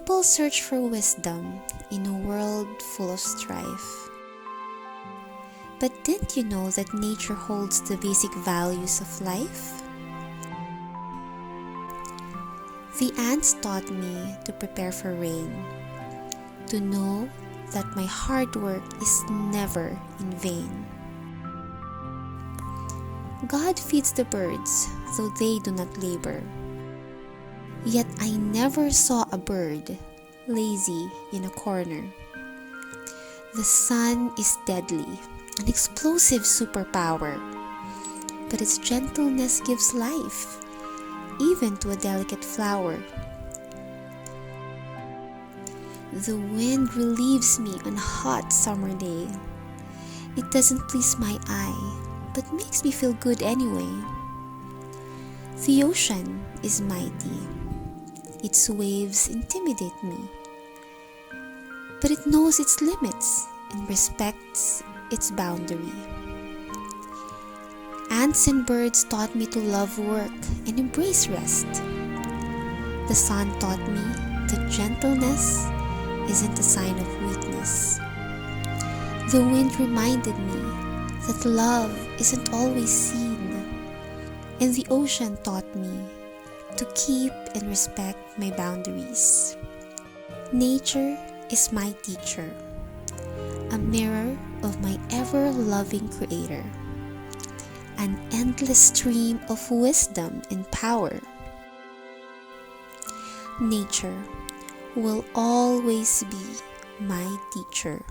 People search for wisdom in a world full of strife. But didn't you know that nature holds the basic values of life? The ants taught me to prepare for rain, to know that my hard work is never in vain. God feeds the birds, though they do not labor. Yet I never saw a bird lazy in a corner. The sun is deadly, an explosive superpower, but its gentleness gives life, even to a delicate flower. The wind relieves me on a hot summer day. It doesn't please my eye, but makes me feel good anyway. The ocean is mighty. Its waves intimidate me, but it knows its limits and respects its boundary. Ants and birds taught me to love work and embrace rest. The sun taught me that gentleness isn't a sign of weakness. The wind reminded me that love isn't always seen. And the ocean taught me to keep and respect my boundaries. Nature is my teacher, a mirror of my ever-loving Creator, an endless stream of wisdom and power. Nature will always be my teacher.